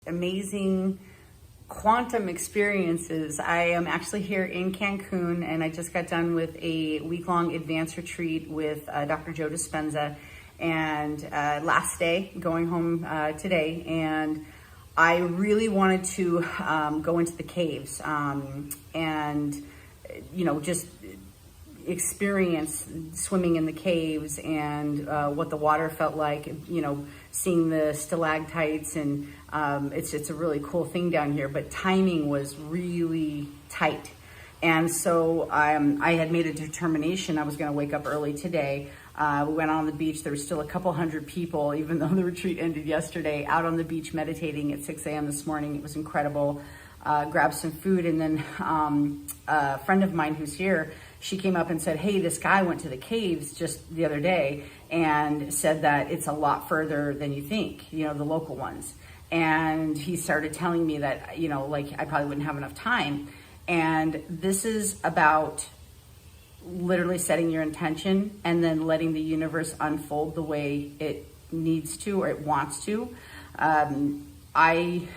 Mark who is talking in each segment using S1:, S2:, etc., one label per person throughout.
S1: amazing quantum experiences. I am actually here in Cancun, and I just got done with a week-long advanced retreat with Dr. Joe Dispenza, and last day, going home today, and I really wanted to go into the caves and, just experience swimming in the caves and what the water felt like, seeing the stalactites, and it's a really cool thing down here, but timing was really tight. And so I had made a determination I was going to wake up early today. We went on the beach. There was still a couple hundred people, even though the retreat ended yesterday, out on the beach meditating at 6 a.m. this morning. It was incredible. Grabbed some food, and then a friend of mine who's here, she came up and said, hey, this guy went to the caves just the other day and said that it's a lot further than you think, the local ones. And he started telling me that, I probably wouldn't have enough time. And this is about literally setting your intention and then letting the universe unfold the way it needs to or it wants to. I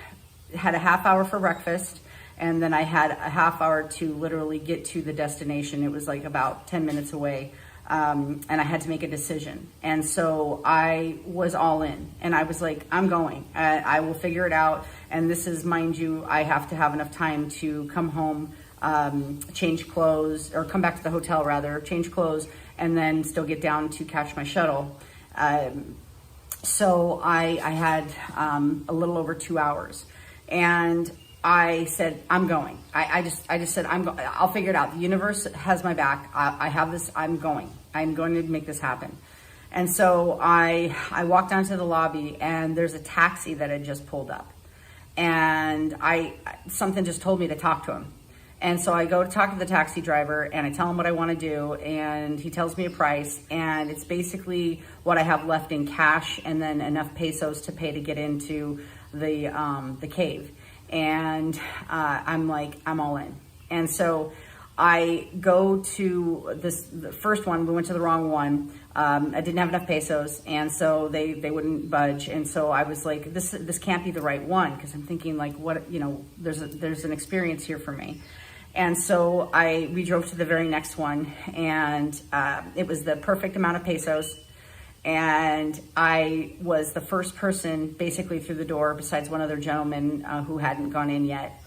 S1: had a half hour for breakfast, and then I had a half hour to literally get to the destination. It was like about 10 minutes away. And I had to make a decision. And so I was all in, and I was like, I'm going, I will figure it out. And this is, mind you, I have to have enough time to come home, change clothes, or come back to the hotel rather, change clothes, and then still get down to catch my shuttle. So I had a little over 2 hours, and I said, I'm going. I just said, I'll figure it out. The universe has my back. I have this, I'm going to make this happen. And so I walked down to the lobby, and there's a taxi that had just pulled up, and something just told me to talk to him. And so I go to talk to the taxi driver, and I tell him what I want to do, and he tells me a price, and it's basically what I have left in cash and then enough pesos to pay to get into the cave. And I'm like, I'm all in. And so I go to the first one. We went to the wrong one. I didn't have enough pesos, and so they wouldn't budge. And so I was like, this can't be the right one, because I'm thinking like, what, there's an experience here for me. And so we drove to the very next one, and it was the perfect amount of pesos. And I was the first person basically through the door, besides one other gentleman who hadn't gone in yet.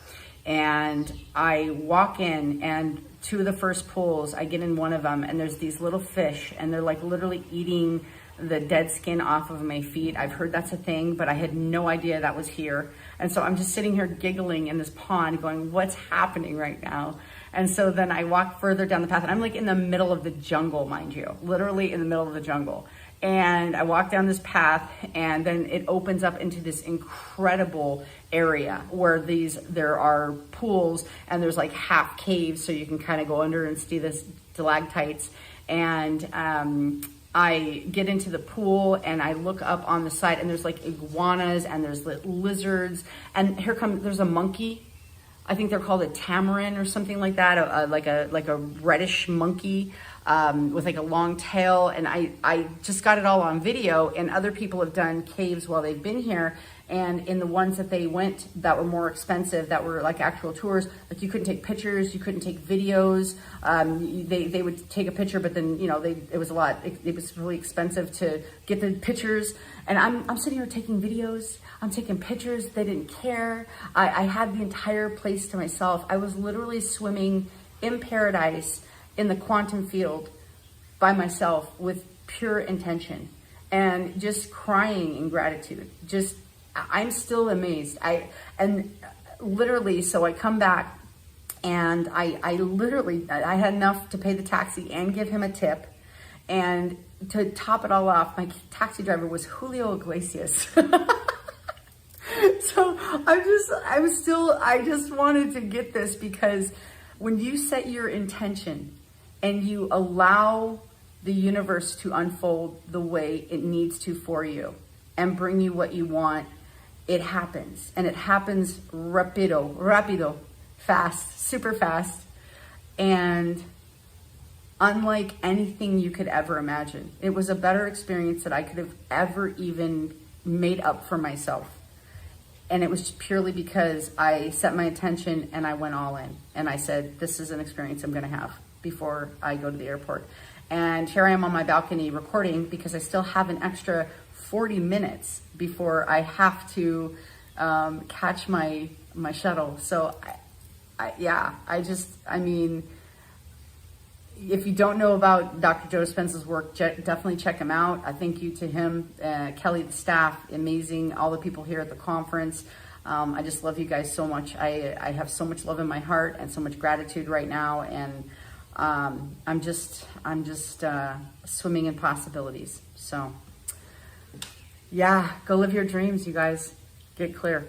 S1: And I walk in, and two of the first pools, I get in one of them, and there's these little fish, and they're like literally eating the dead skin off of my feet. I've heard that's a thing, but I had no idea that was here. And so I'm just sitting here giggling in this pond going, what's happening right now? And so then I walk further down the path, and I'm like in the middle of the jungle, mind you, literally in the middle of the jungle. And I walk down this path, and then it opens up into this incredible area where there are pools, and there's like half caves, so you can kind of go under and see the stalactites. And I get into the pool, and I look up on the side, and there's like iguanas, and there's lizards, and there's a monkey. I think they're called a tamarin or something like that, like a reddish monkey with like a long tail. And I just got it all on video, and other people have done caves while they've been here. And in the ones that they went that were more expensive, that were like actual tours, like you couldn't take pictures, you couldn't take videos. They would take a picture, but then, it was a lot. It was really expensive to get the pictures. And I'm sitting here taking videos. I'm taking pictures. They didn't care. I had the entire place to myself. I was literally swimming in paradise in the quantum field by myself with pure intention and just crying in gratitude. I'm still amazed. And literally, so I come back, and I had enough to pay the taxi and give him a tip. And to top it all off, my taxi driver was Julio Iglesias. So I just wanted to get this, because when you set your intention and you allow the universe to unfold the way it needs to for you and bring you what you want, it happens. And it happens rapido, fast, super fast. And unlike anything you could ever imagine. It was a better experience that I could have ever even made up for myself. And it was purely because I set my intention and I went all in. And I said, this is an experience I'm going to have before I go to the airport. And here I am on my balcony recording because I still have an extra 40 minutes before I have to catch my shuttle. So I mean, if you don't know about Dr. Joe Dispenza's work, definitely check him out. I thank you to him, Kelly, the staff, amazing, all the people here at the conference. I just love you guys so much. I have so much love in my heart and so much gratitude right now. And I'm just swimming in possibilities. So yeah, go live your dreams, you guys. Get clear.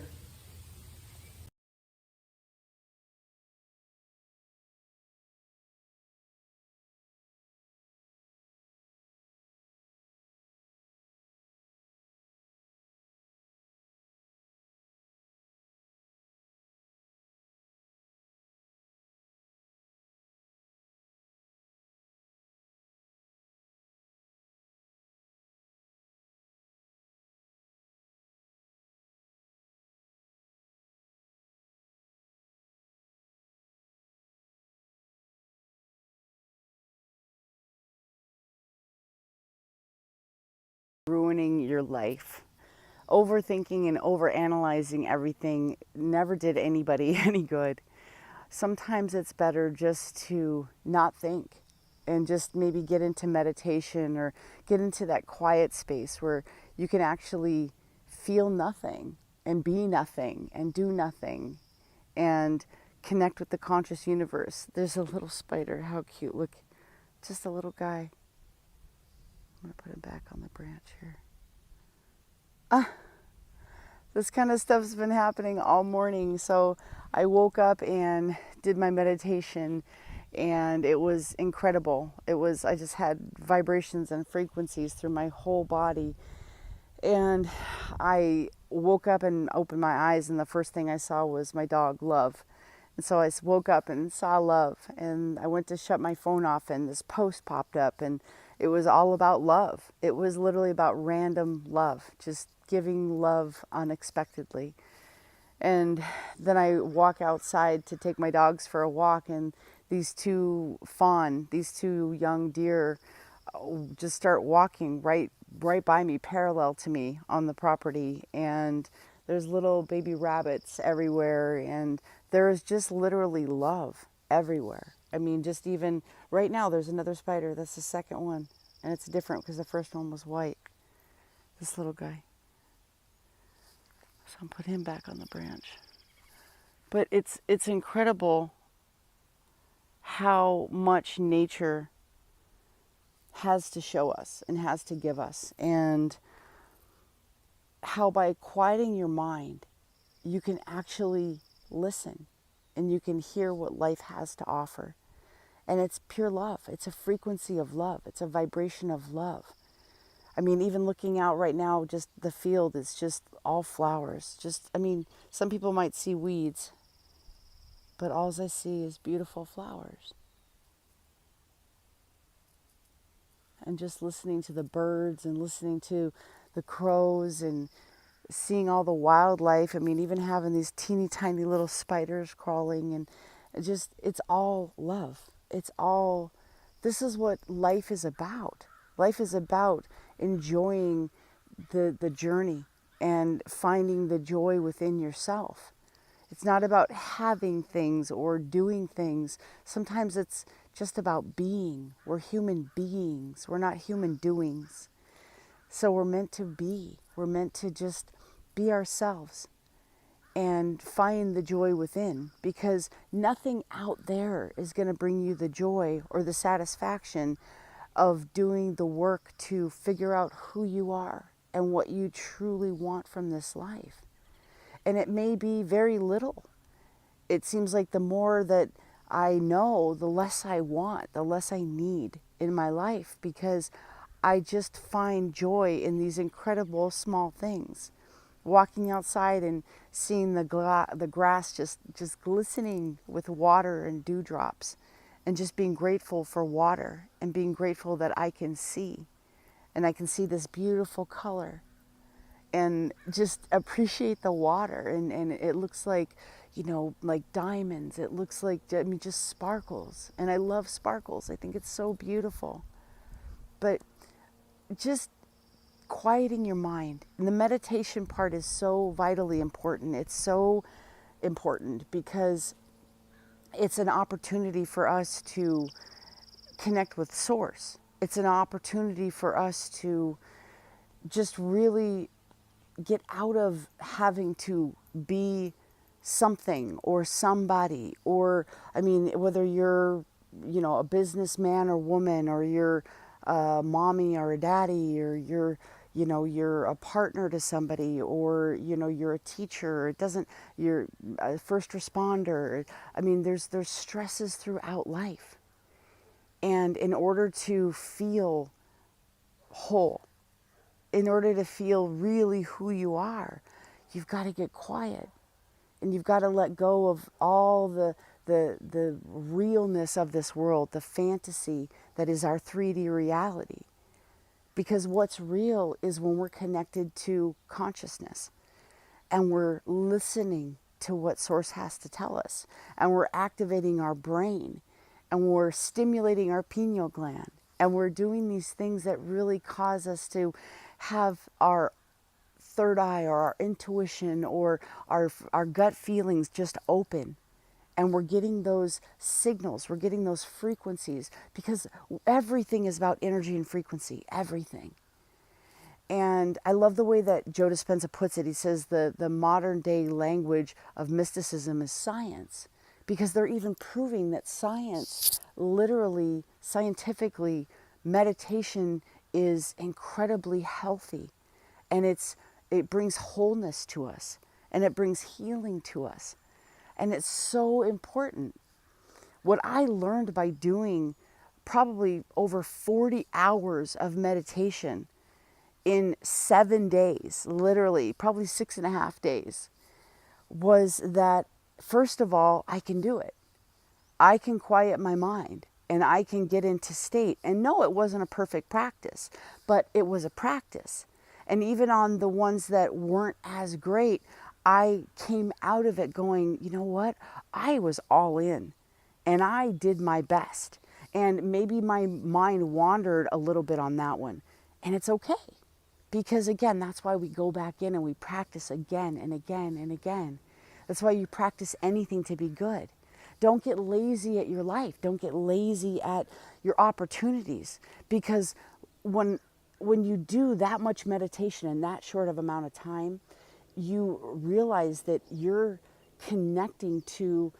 S2: Ruining your life. Overthinking and overanalyzing everything never did anybody any good. Sometimes it's better just to not think and just maybe get into meditation or get into that quiet space where you can actually feel nothing and be nothing and do nothing and connect with the conscious universe. There's a little spider. How cute. Look, just a little guy. I'm going to put him back on the branch here. This kind of stuff's been happening all morning. So I woke up and did my meditation and it was incredible. I just had vibrations and frequencies through my whole body. And I woke up and opened my eyes and the first thing I saw was my dog, Love. And so I woke up and saw Love, and I went to shut my phone off and this post popped up and it was all about love. It was literally about random love, just giving love unexpectedly. And then I walk outside to take my dogs for a walk and these two young deer just start walking right by me, parallel to me on the property. And there's little baby rabbits everywhere and there is just literally love everywhere. I mean, just even right now, there's another spider. That's the second one. And it's different because the first one was white. This little guy. So I'm put him back on the branch. But it's incredible how much nature has to show us and has to give us. And how by quieting your mind, you can actually listen and you can hear what life has to offer. And it's pure love. It's a frequency of love. It's a vibration of love. I mean, even looking out right now, just the field is just all flowers. Some people might see weeds, but all I see is beautiful flowers. And just listening to the birds and listening to the crows and seeing all the wildlife. I mean, even having these teeny tiny little spiders crawling and it's all love. This is what life is about. Life is about enjoying the journey and finding the joy within yourself. It's not about having things or doing things. Sometimes it's just about being. We're human beings. We're not human doings. So we're meant to be. We're meant to just be ourselves and find the joy within, because nothing out there is going to bring you the joy or the satisfaction of doing the work to figure out who you are and what you truly want from this life. And it may be very little. It seems like the more that I know, the less I want, the less I need in my life, because I just find joy in these incredible small things. Walking outside and seeing the grass just glistening with water and dewdrops, and just being grateful for water and being grateful that I can see, and I can see this beautiful color. and just appreciate the water. And it looks like, like diamonds. It looks like, I mean, just sparkles. And I love sparkles. I think it's so beautiful. But just quieting your mind. And the meditation part is so vitally important. It's so important because it's an opportunity for us to connect with source. It's an opportunity for us to just really get out of having to be something or somebody, or I mean, whether you're, a businessman or woman, or you're a mommy or a daddy, or you're a partner to somebody, or you're a teacher. It doesn't. You're a first responder. I mean, there's stresses throughout life, and in order to feel whole, in order to feel really who you are, you've got to get quiet, and you've got to let go of all the realness of this world, the fantasy that is our 3D reality. Because what's real is when we're connected to consciousness and we're listening to what Source has to tell us, and we're activating our brain, and we're stimulating our pineal gland, and we're doing these things that really cause us to have our third eye or our intuition or our gut feelings just open. And we're getting those signals, we're getting those frequencies, because everything is about energy and frequency, everything. And I love the way that Joe Dispenza puts it. He says the modern day language of mysticism is science, because they're even proving that science, literally, scientifically, meditation is incredibly healthy, and it brings wholeness to us, and it brings healing to us. And it's so important. What I learned by doing probably over 40 hours of meditation in 7 days, literally, probably 6.5 days, was that, first of all, I can do it. I can quiet my mind, and I can get into state. And no, it wasn't a perfect practice, but it was a practice. And even on the ones that weren't as great, I came out of it going, you know what? I was all in, and I did my best. And maybe my mind wandered a little bit on that one. And it's okay. Because again, that's why we go back in and we practice again and again and again. That's why you practice anything to be good. Don't get lazy at your life. Don't get lazy at your opportunities. Because when you do that much meditation in that short of amount of time, you realize that you're connecting to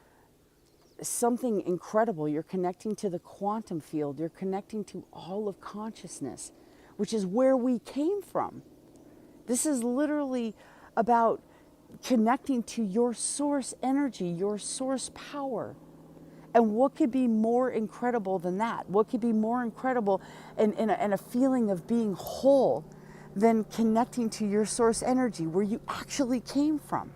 S2: something incredible. You're connecting to the quantum field. You're connecting to all of consciousness, which is where we came from. This is literally about connecting to your source energy, your source power. And what could be more incredible than that? What could be more incredible and a feeling of being whole than connecting to your source energy, where you actually came from?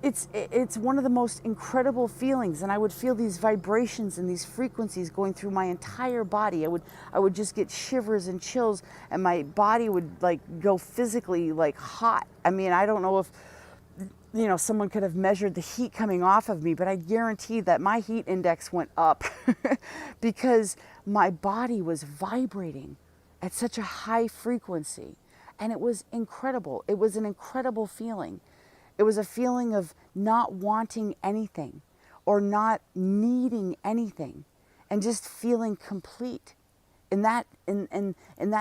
S2: It's one of the most incredible feelings, and I would feel these vibrations and these frequencies going through my entire body. I would just get shivers and chills, and my body would like go physically like hot. I mean, I don't know if someone could have measured the heat coming off of me, but I guarantee that my heat index went up because my body was vibrating at such a high frequency, and it was incredible. It was an incredible feeling. It was a feeling of not wanting anything or not needing anything, and just feeling complete. In that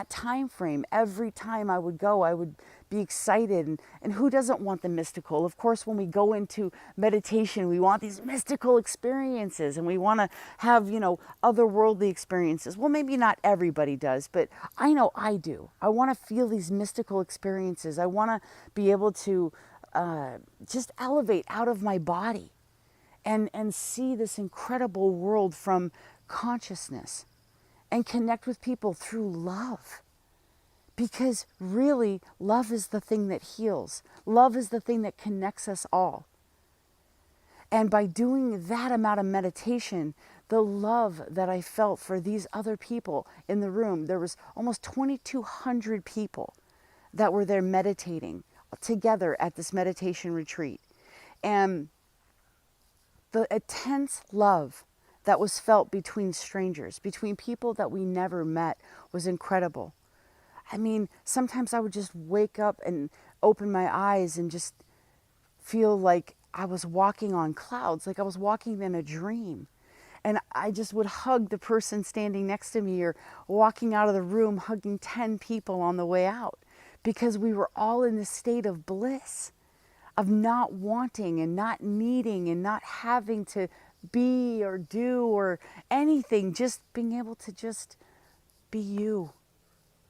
S2: time frame, every time I would go, I would be excited. And who doesn't want the mystical? Of course, when we go into meditation, we want these mystical experiences, and we want to have, otherworldly experiences. Well, maybe not everybody does, but I know I do. I want to feel these mystical experiences. I want to be able to just elevate out of my body and see this incredible world from consciousness, and connect with people through love. Because really, love is the thing that heals. Love is the thing that connects us all. And by doing that amount of meditation, the love that I felt for these other people in the room, there was almost 2,200 people that were there meditating together at this meditation retreat. And the intense love that was felt between strangers, between people that we never met, was incredible. I mean, sometimes I would just wake up and open my eyes and just feel like I was walking on clouds, like I was walking in a dream. And I just would hug the person standing next to me, or walking out of the room hugging 10 people on the way out, because we were all in this state of bliss, of not wanting and not needing and not having to be or do or anything, just being able to just be you,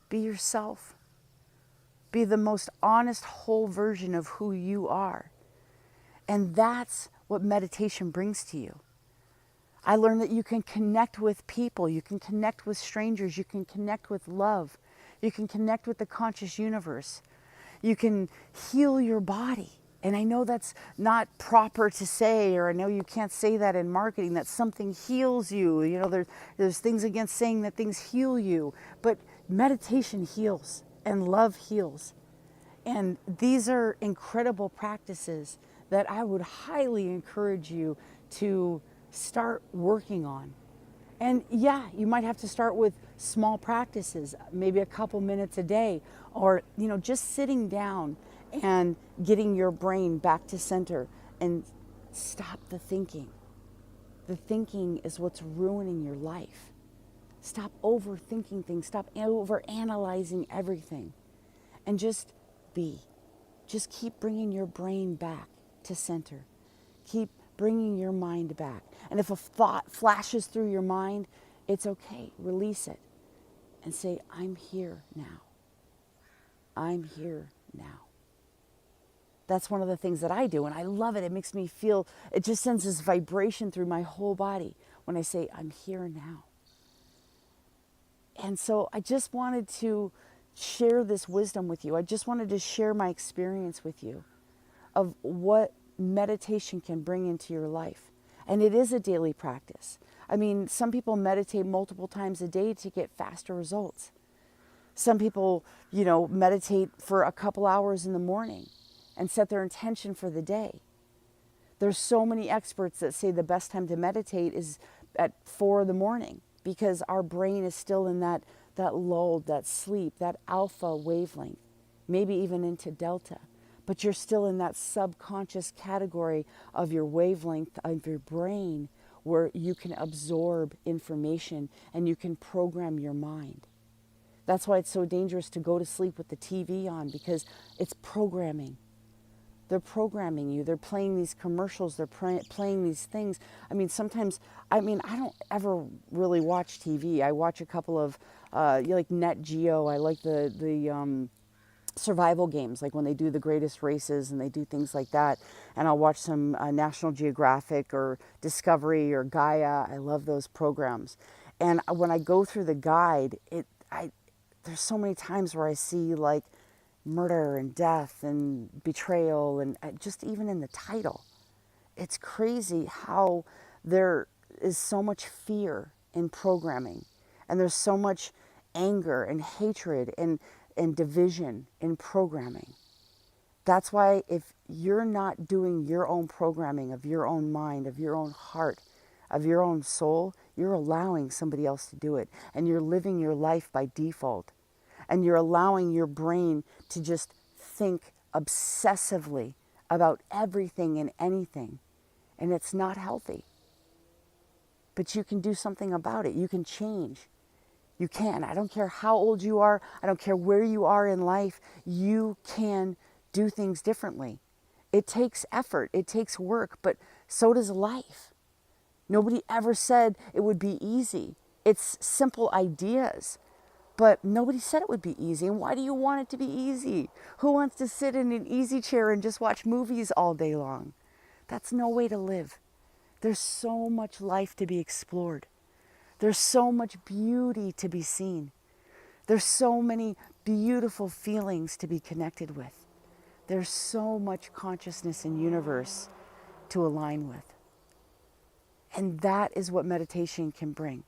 S2: be yourself, be the most honest, whole version of who you are. And that's what meditation brings to you. I learned that you can connect with people, you can connect with strangers, you can connect with love, you can connect with the conscious universe, you can heal your body. And I know that's not proper to say, or I know you can't say that in marketing, that something heals you. You know, there's things against saying that things heal you, but meditation heals and love heals. And these are incredible practices that I would highly encourage you to start working on. And yeah, you might have to start with small practices, maybe a couple minutes a day, or just sitting down and getting your brain back to center and stop the thinking. The thinking is what's ruining your life. Stop overthinking things, stop overanalyzing everything, and just be. Just keep bringing your brain back to center. Keep bringing your mind back. And if a thought flashes through your mind, it's okay. Release it and say, I'm here now. I'm here now. That's one of the things that I do, and I love it. It makes me feel, it just sends this vibration through my whole body when I say, I'm here now. And so I just wanted to share this wisdom with you. I just wanted to share my experience with you of what meditation can bring into your life. And it is a daily practice. I mean, some people meditate multiple times a day to get faster results. Some people, meditate for a couple hours in the morning and set their intention for the day. There's so many experts that say the best time to meditate is at 4 a.m, because our brain is still in that lull, that sleep, that alpha wavelength, maybe even into delta. But you're still in that subconscious category of your wavelength of your brain, where you can absorb information and you can program your mind. That's why it's so dangerous to go to sleep with the TV on, because it's programming. They're programming you. They're playing these commercials. They're playing these things. I mean, sometimes, I don't ever really watch TV. I watch a couple of, like Net Geo. I like the survival games, like when they do the greatest races and they do things like that. And I'll watch some National Geographic or Discovery or Gaia. I love those programs. And when I go through the guide, there's so many times where I see like murder and death and betrayal, and just even in the title. It's crazy how there is so much fear in programming, and there's so much anger and hatred and division in programming. That's why if you're not doing your own programming of your own mind, of your own heart, of your own soul, you're allowing somebody else to do it, and you're living your life by default. And you're allowing your brain to just think obsessively about everything and anything. And it's not healthy. But you can do something about it. You can change. You can. I don't care how old you are. I don't care where you are in life. You can do things differently. It takes effort. It takes work. But so does life. Nobody ever said it would be easy. It's simple ideas. But nobody said it would be easy. And why do you want it to be easy? Who wants to sit in an easy chair and just watch movies all day long? That's no way to live. There's so much life to be explored. There's so much beauty to be seen. There's so many beautiful feelings to be connected with. There's so much consciousness and universe to align with. And that is what meditation can bring.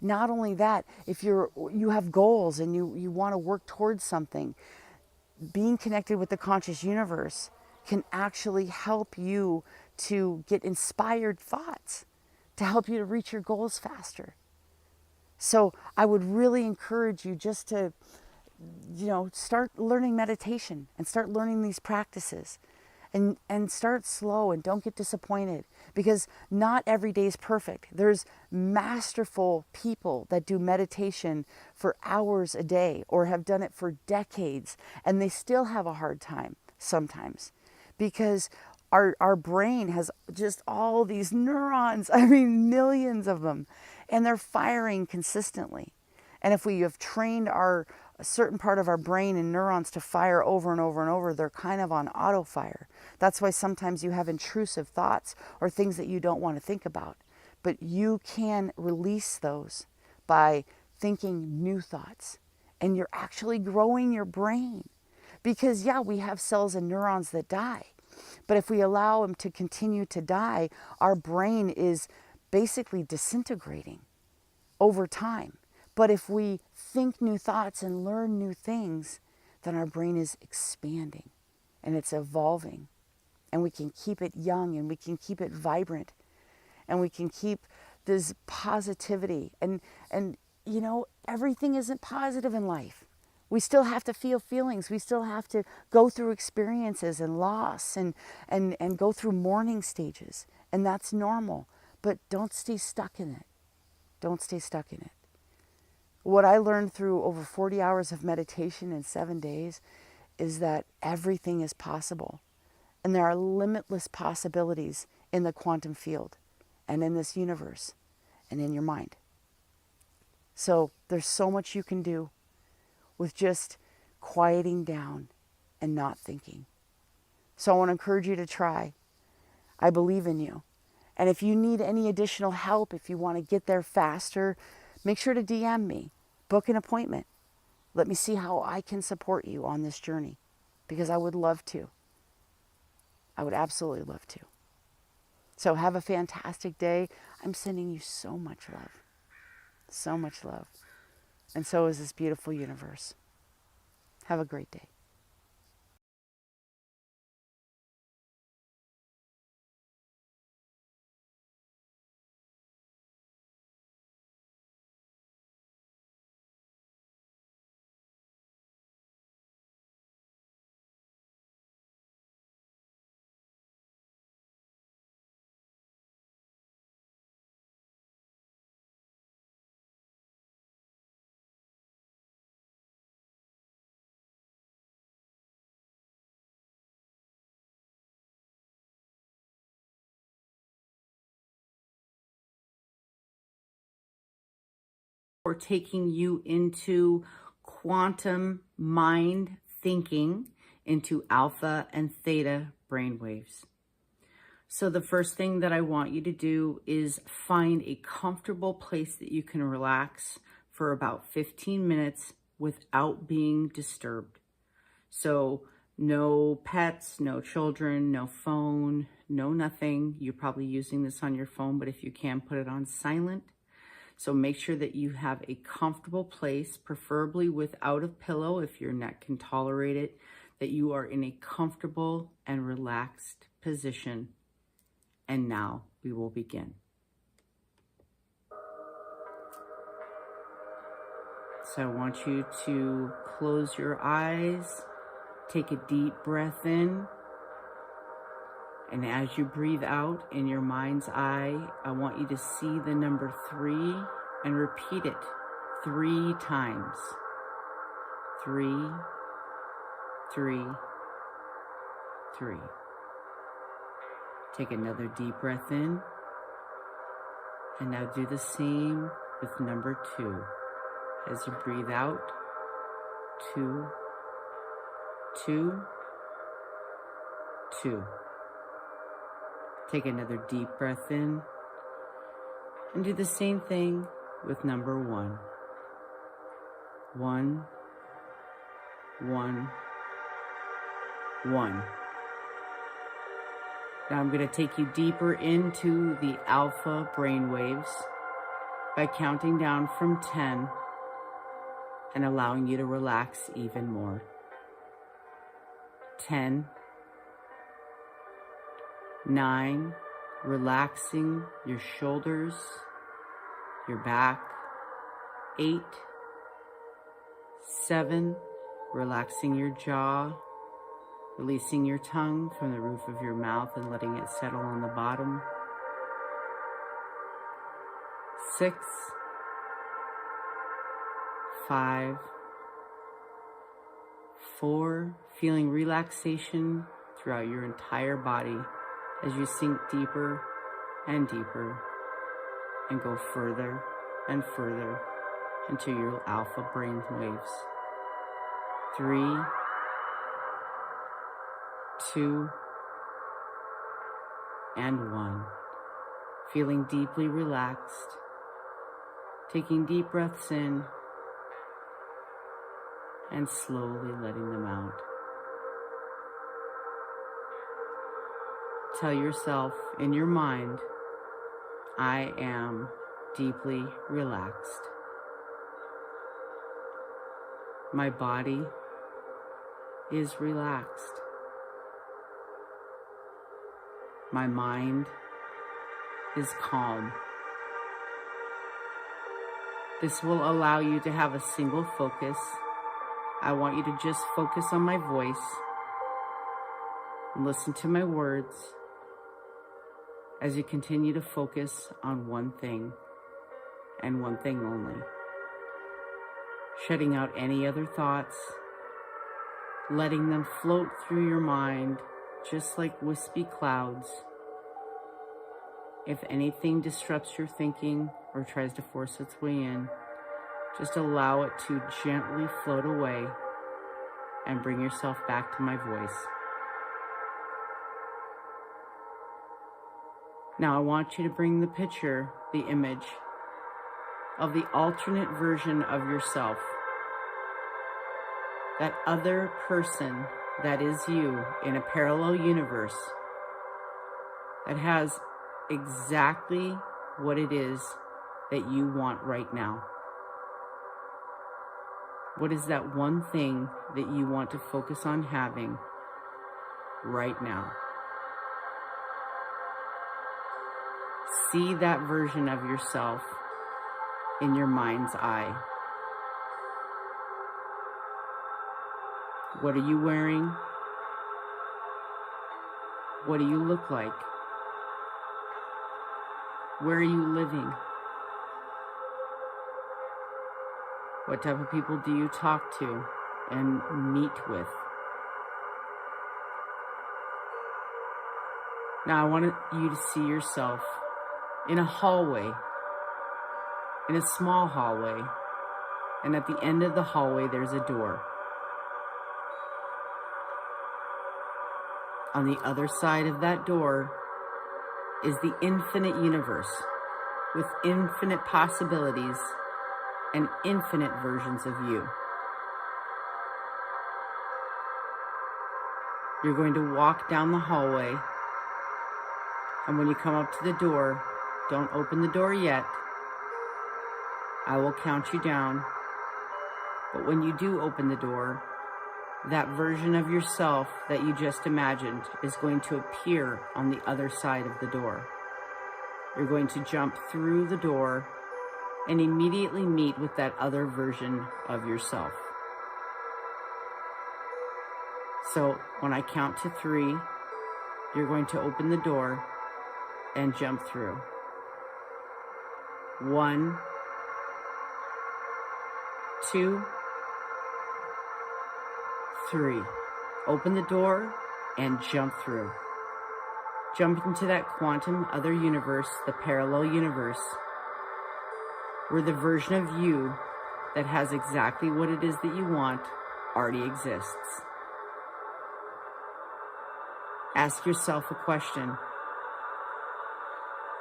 S2: Not only that, if you have goals and you want to work towards something, being connected with the conscious universe can actually help you to get inspired thoughts, to help you to reach your goals faster. So I would really encourage you just to, start learning meditation and start learning these practices, and start slow and don't get disappointed, because not every day is perfect. There's masterful people that do meditation for hours a day or have done it for decades, and they still have a hard time sometimes, because our brain has just all these neurons, I mean millions of them, and they're firing consistently. And if we have trained a certain part of our brain and neurons to fire over and over and over, they're kind of on auto fire. That's why sometimes you have intrusive thoughts or things that you don't want to think about. But you can release those by thinking new thoughts. And you're actually growing your brain. Because yeah, we have cells and neurons that die. But if we allow them to continue to die, our brain is basically disintegrating over time. But if we think new thoughts and learn new things, then our brain is expanding and it's evolving. And we can keep it young and we can keep it vibrant. And we can keep this positivity. And everything isn't positive in life. We still have to feel feelings. We still have to go through experiences and loss and go through mourning stages. And that's normal. But don't stay stuck in it. Don't stay stuck in it. What I learned through over 40 hours of meditation in 7 days is that everything is possible. And there are limitless possibilities in the quantum field and in this universe and in your mind. So there's so much you can do with just quieting down and not thinking. So I want to encourage you to try. I believe in you. And if you need any additional help, if you want to get there faster, make sure to DM me. Book an appointment. Let me see how I can support you on this journey, because I would love to. I would absolutely love to. So have a fantastic day. I'm sending you so much love. So much love. And so is this beautiful universe. Have a great day.
S1: Or taking you into quantum mind thinking, into alpha and theta brainwaves. So the first thing that I want you to do is find a comfortable place that you can relax for about 15 minutes without being disturbed. So no pets, no children, no phone, no nothing. You're probably using this on your phone, but if you can, put it on silent. So make sure that you have a comfortable place, preferably without a pillow if your neck can tolerate it, that you are in a comfortable and relaxed position. And now we will begin. So I want you to close your eyes, take a deep breath in, and as you breathe out in your mind's eye, I want you to see the number 3 and repeat it 3 times. 3, 3, 3. Take another deep breath in. And now do the same with number 2. As you breathe out, 2, 2, 2. Take another deep breath in and do the same thing with number 1. 1, 1, 1. Now I'm going to take you deeper into the alpha brainwaves by counting down from 10 and allowing you to relax even more. 10, 9, relaxing your shoulders, your back. 8, 7, relaxing your jaw, releasing your tongue from the roof of your mouth and letting it settle on the bottom. 6, 5, 4, feeling relaxation throughout your entire body as you sink deeper and deeper and go further and further into your alpha brain waves. 3, 2, and 1. Feeling deeply relaxed, taking deep breaths in and slowly letting them out. Tell yourself in your mind, I am deeply relaxed. My body is relaxed. My mind is calm. This will allow you to have a single focus. I want you to just focus on my voice and listen to my words as you continue to focus on one thing and one thing only. Shutting out any other thoughts, letting them float through your mind just like wispy clouds. If anything disrupts your thinking or tries to force its way in, just allow it to gently float away and bring yourself back to my voice. Now I want you to bring the picture, the image of the alternate version of yourself. That other person that is you in a parallel universe that has exactly what it is that you want right now. What is that one thing that you want to focus on having right now? See that version of yourself in your mind's eye. What are you wearing? What do you look like? Where are you living? What type of people do you talk to and meet with? Now I want you to see yourself in a hallway, in a small hallway, and at the end of the hallway there's a door. On the other side of that door is the infinite universe with infinite possibilities and infinite versions of you. You're going to walk down the hallway, and when you come up to the door, don't open the door yet. I will count you down. But when you do open the door, that version of yourself that you just imagined is going to appear on the other side of the door. You're going to jump through the door and immediately meet with that other version of yourself. So when I count to 3, you're going to open the door and jump through. 1, 2, 3. Open the door and jump through. Jump into that quantum other universe, the parallel universe, where the version of you that has exactly what it is that you want already exists. Ask yourself a question.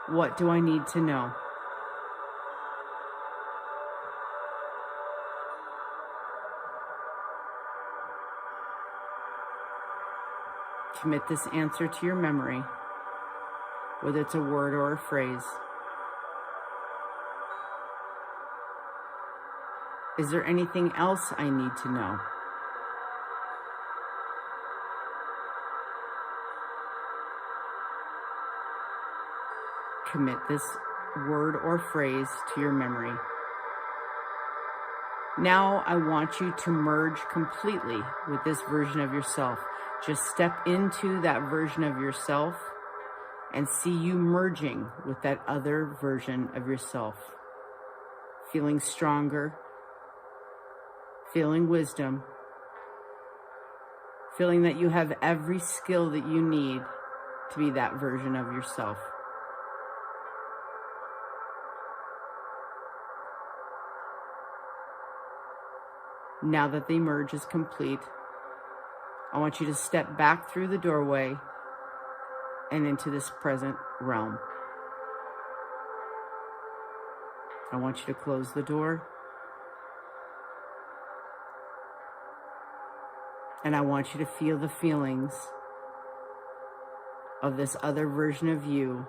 S1: What do I need to know? Commit this answer to your memory, whether it's a word or a phrase. Is there anything else I need to know? commit this word or phrase to your memory. Now I want you to merge completely with this version of yourself. Just step into that version of yourself and see you merging with that other version of yourself. Feeling stronger, feeling wisdom, feeling that you have every skill that you need to be that version of yourself. Now that the merge is complete, I want you to step back through the doorway and into this present realm. I want you to close the door. And I want you to feel the feelings of this other version of you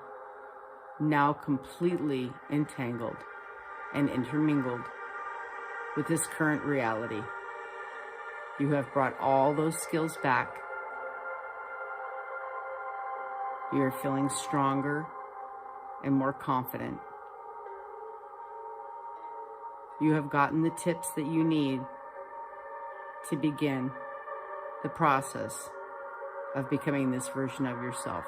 S1: now completely entangled and intermingled with this current reality. You have brought all those skills back. You're feeling stronger and more confident. You have gotten the tips that you need to begin the process of becoming this version of yourself.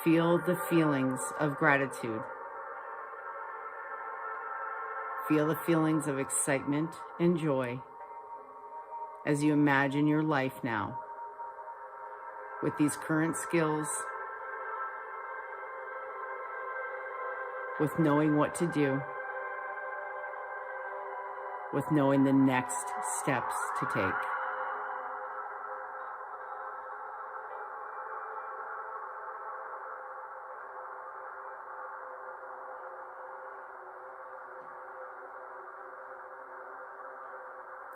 S1: Feel the feelings of gratitude. Feel the feelings of excitement and joy as you imagine your life now with these current skills, with knowing what to do, with knowing the next steps to take.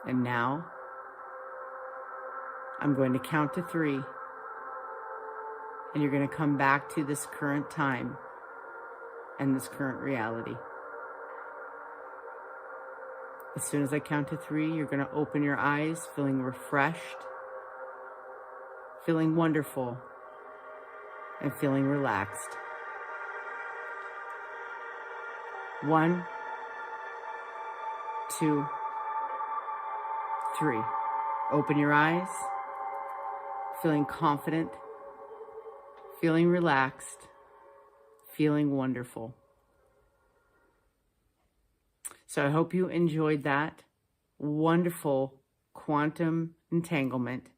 S1: And now, I'm going to count to 3, and you're going to come back to this current time and this current reality. As soon as I count to 3, you're going to open your eyes, feeling refreshed, feeling wonderful, and feeling relaxed. 1, 2, 3. Open your eyes, feeling confident, feeling relaxed, feeling wonderful. So I hope you enjoyed that wonderful quantum entanglement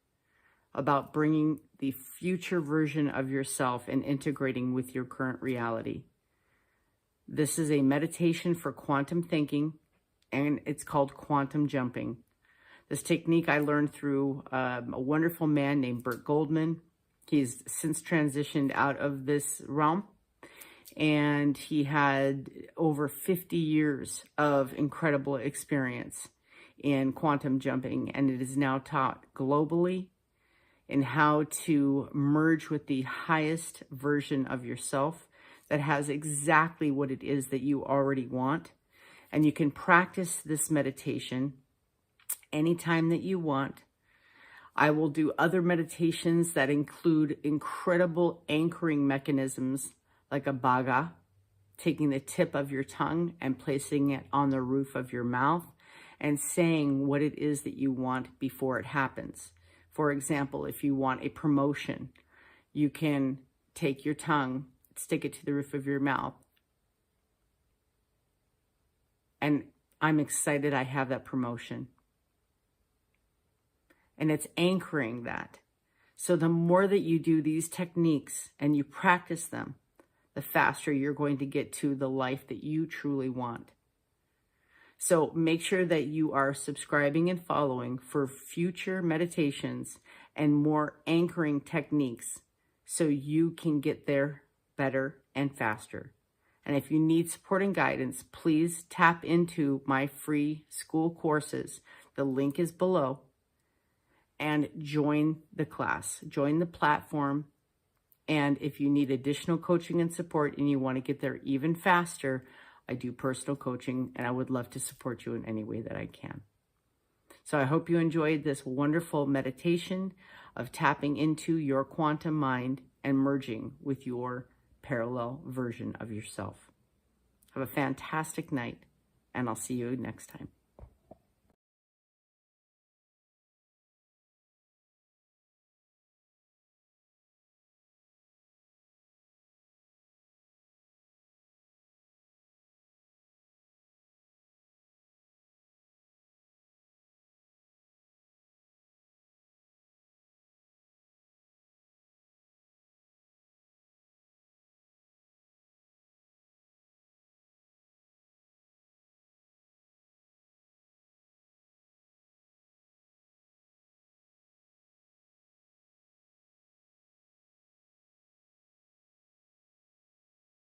S1: about bringing the future version of yourself and integrating with your current reality. This is a meditation for quantum thinking, and it's called quantum jumping. This technique I learned through a wonderful man named Burt Goldman. He's since transitioned out of this realm, and he had over 50 years of incredible experience in quantum jumping, and it is now taught globally in how to merge with the highest version of yourself that has exactly what it is that you already want. And you can practice this meditation anytime that you want. I will do other meditations that include incredible anchoring mechanisms like a bhaga, taking the tip of your tongue and placing it on the roof of your mouth and saying what it is that you want before it happens. For example, if you want a promotion, you can take your tongue, stick it to the roof of your mouth, and I'm excited I have that promotion. And it's anchoring that. So the more that you do these techniques and you practice them, the faster you're going to get to the life that you truly want. So make sure that you are subscribing and following for future meditations and more anchoring techniques so you can get there better and faster. And if you need support and guidance, please tap into my free school courses. The link is below. And join the class, join the platform. And if you need additional coaching and support and you want to get there even faster, I do personal coaching, and I would love to support you in any way that I can. So I hope you enjoyed this wonderful meditation of tapping into your quantum mind and merging with your parallel version of yourself. Have a fantastic night, and I'll see you next time.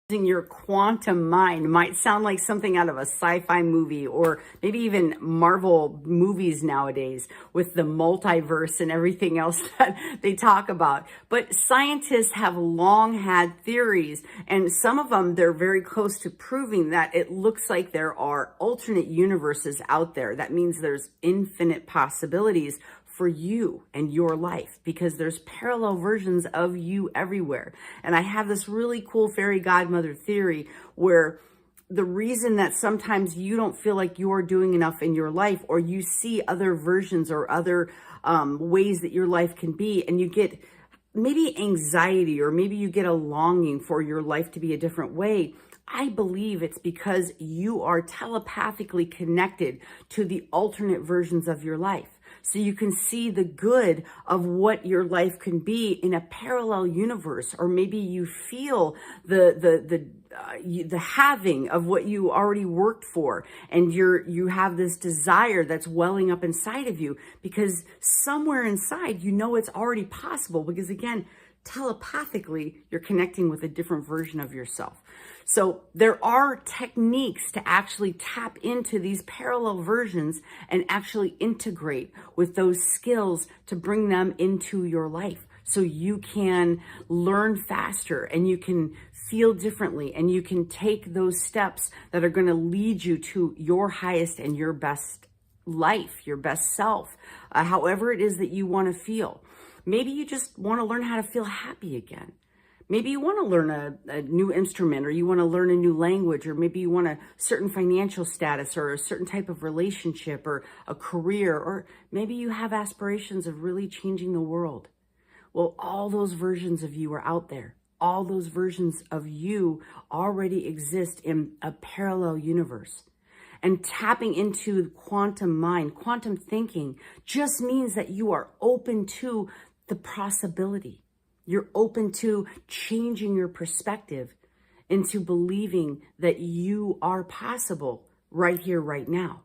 S1: Your quantum mind might sound like something out of a sci-fi movie, or maybe even Marvel movies nowadays with the multiverse and everything else that they talk about. But scientists have long had theories, and some of them, they're very close to proving that it looks like there are alternate universes out there. That means there's infinite possibilities for you and your life, because there's parallel versions of you everywhere. And I have this really cool fairy godmother theory where the reason that sometimes you don't feel like you're doing enough in your life, or you see other versions or other ways that your life can be, and you get maybe anxiety, or maybe you get a longing for your life to be a different way, I believe it's because you are telepathically connected to the alternate versions of your life. So you can see the good of what your life can be in a parallel universe, or maybe you feel the having of what you already worked for, and you have this desire that's welling up inside of you, because somewhere inside you know it's already possible, because again, telepathically you're connecting with a different version of yourself. So there are techniques to actually tap into these parallel versions and actually integrate with those skills to bring them into your life, so you can learn faster and you can feel differently, and you can take those steps that are going to lead you to your highest and your best life, your best self, however it is that you want to feel. Maybe you just want to learn how to feel happy again. Maybe you want to learn a new instrument, or you want to learn a new language, or maybe you want a certain financial status, or a certain type of relationship, or a career, or maybe you have aspirations of really changing the world. Well, all those versions of you are out there. All those versions of you already exist in a parallel universe. And tapping into quantum mind, quantum thinking, just means that you are open to the possibility. You're open to changing your perspective into believing that you are possible right here, right now.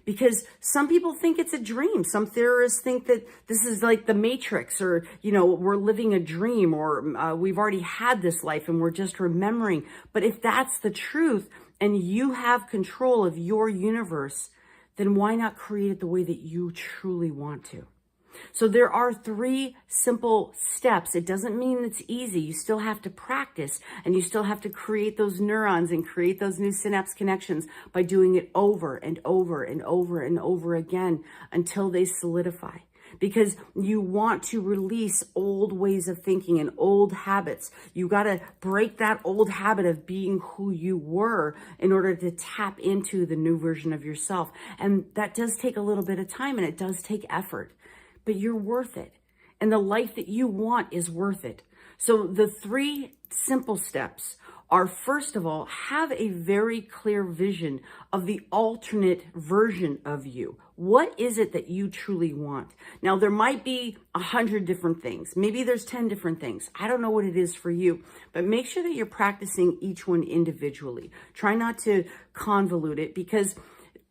S1: Because some people think it's a dream. Some theorists think that this is like the Matrix, or, we're living a dream, or we've already had this life and we're just remembering. But if that's the truth and you have control of your universe, then why not create it the way that you truly want to? So there are 3 simple steps. It doesn't mean it's easy. You still have to practice, and you still have to create those neurons and create those new synapse connections by doing it over and over and over and over again until they solidify. Because you want to release old ways of thinking and old habits. You got to break that old habit of being who you were in order to tap into the new version of yourself. And that does take a little bit of time, and it does take effort. But you're worth it. And the life that you want is worth it. So the 3 simple steps are, first of all, have a very clear vision of the alternate version of you. What is it that you truly want? Now, there might be 100 different things. Maybe there's 10 different things. I don't know what it is for you, but make sure that you're practicing each one individually. Try not to convolute it, because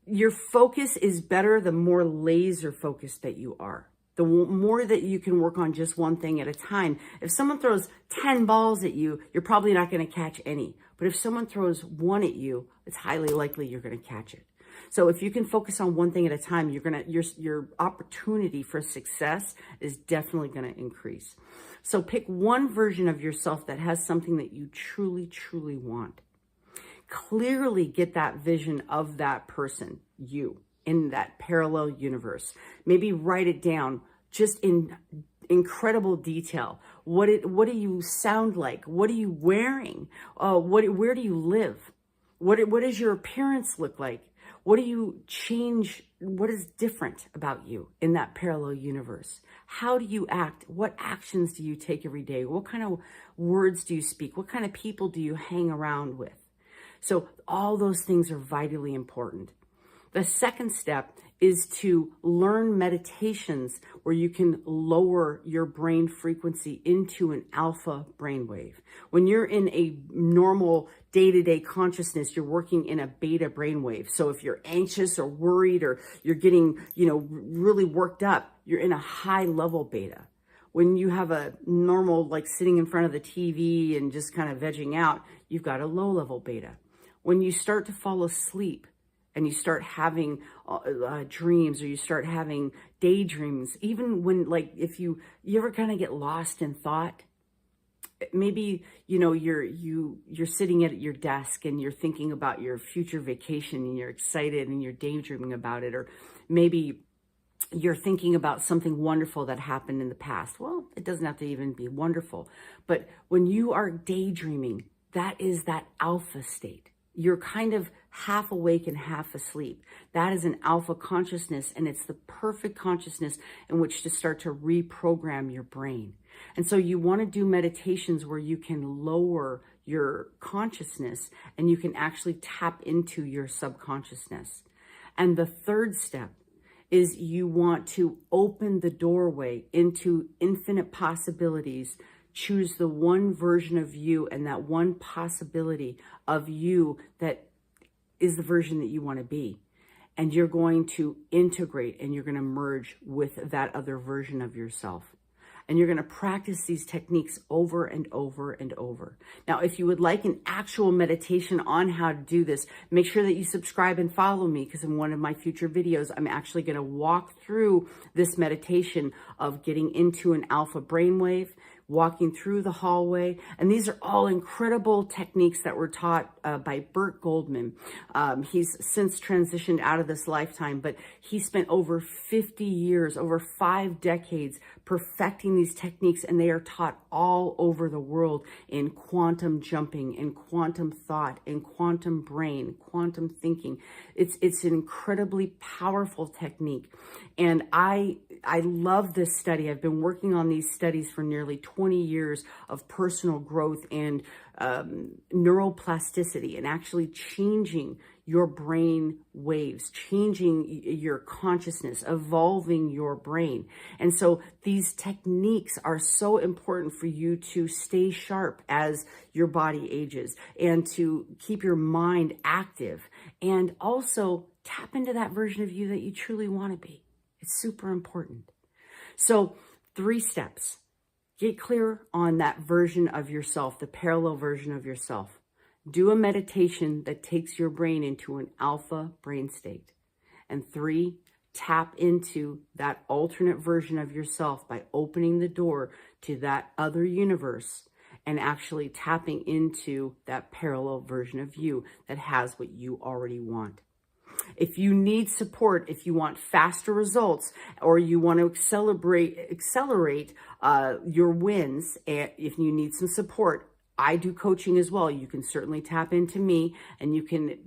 S1: your focus is better the more laser focused that you are. The more that you can work on just one thing at a time. If someone throws 10 balls at you, you're probably not going to catch any. But if someone throws 1 at you, it's highly likely you're going to catch it. So if you can focus on one thing at a time, your opportunity for success is definitely going to increase. So pick one version of yourself that has something that you truly, truly want. clearly get that vision of that person, you, in that parallel universe. Maybe write it down just in incredible detail. What do you sound like? What are you wearing? Where do you live? What does your appearance look like? What do you change? What is different about you in that parallel universe? How do you act? What actions do you take every day? What kind of words do you speak? What kind of people do you hang around with? So all those things are vitally important. The second step is to learn meditations where you can lower your brain frequency into an alpha brainwave. When you're in a normal day-to-day consciousness, you're working in a beta brainwave. So if you're anxious or worried or you're getting, really worked up, you're in a high level beta. When you have a normal, like sitting in front of the TV and just kind of vegging out, you've got a low level beta. When you start to fall asleep, and you start having dreams, or you start having daydreams, even when, like, if you ever kind of get lost in thought, maybe, you're sitting at your desk and you're thinking about your future vacation and you're excited and you're daydreaming about it. Or maybe you're thinking about something wonderful that happened in the past. Well, it doesn't have to even be wonderful. But when you are daydreaming, that is that alpha state. You're kind of half awake and half asleep. That is an alpha consciousness, and it's the perfect consciousness in which to start to reprogram your brain. And so you want to do meditations where you can lower your consciousness and you can actually tap into your subconsciousness. And the third step is you want to open the doorway into infinite possibilities. Choose the one version of you and that one possibility of you that is the version that you want to be. And you're going to integrate and you're going to merge with that other version of yourself. And you're going to practice these techniques over and over and over. Now, if you would like an actual meditation on how to do this, make sure that you subscribe and follow me, because in one of my future videos, I'm actually going to walk through this meditation of getting into an alpha brainwave, walking through the hallway. And these are all incredible techniques that were taught by Burt Goldman. He's since transitioned out of this lifetime, but he spent over 50 years, over 5 decades, perfecting these techniques, and they are taught all over the world in quantum jumping, in quantum thought, in quantum brain, quantum thinking. It's an incredibly powerful technique. And I love this study. I've been working on these studies for nearly 20 years of personal growth and neuroplasticity, and actually changing your brain waves, changing your consciousness, evolving your brain. And so these techniques are so important for you to stay sharp as your body ages, and to keep your mind active, and also tap into that version of you that you truly want to be. It's super important. So 3 steps. Get clear on that version of yourself, the parallel version of yourself. Do a meditation that takes your brain into an alpha brain state. And 3, tap into that alternate version of yourself by opening the door to that other universe and actually tapping into that parallel version of you that has what you already want. If you need support, if you want faster results, or you want to accelerate your wins, if you need some support, I do coaching as well. You can certainly tap into me, and you can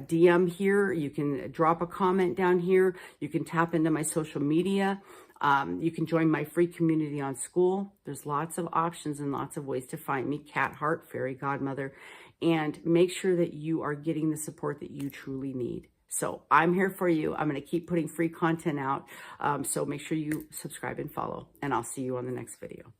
S1: DM here. You can drop a comment down here. You can tap into my social media. You can join my free community on School. There's lots of options and lots of ways to find me. Cat Heart, Fairy Godmother. And make sure that you are getting the support that you truly need. So I'm here for you. I'm going to keep putting free content out. So make sure you subscribe and follow, and I'll see you on the next video.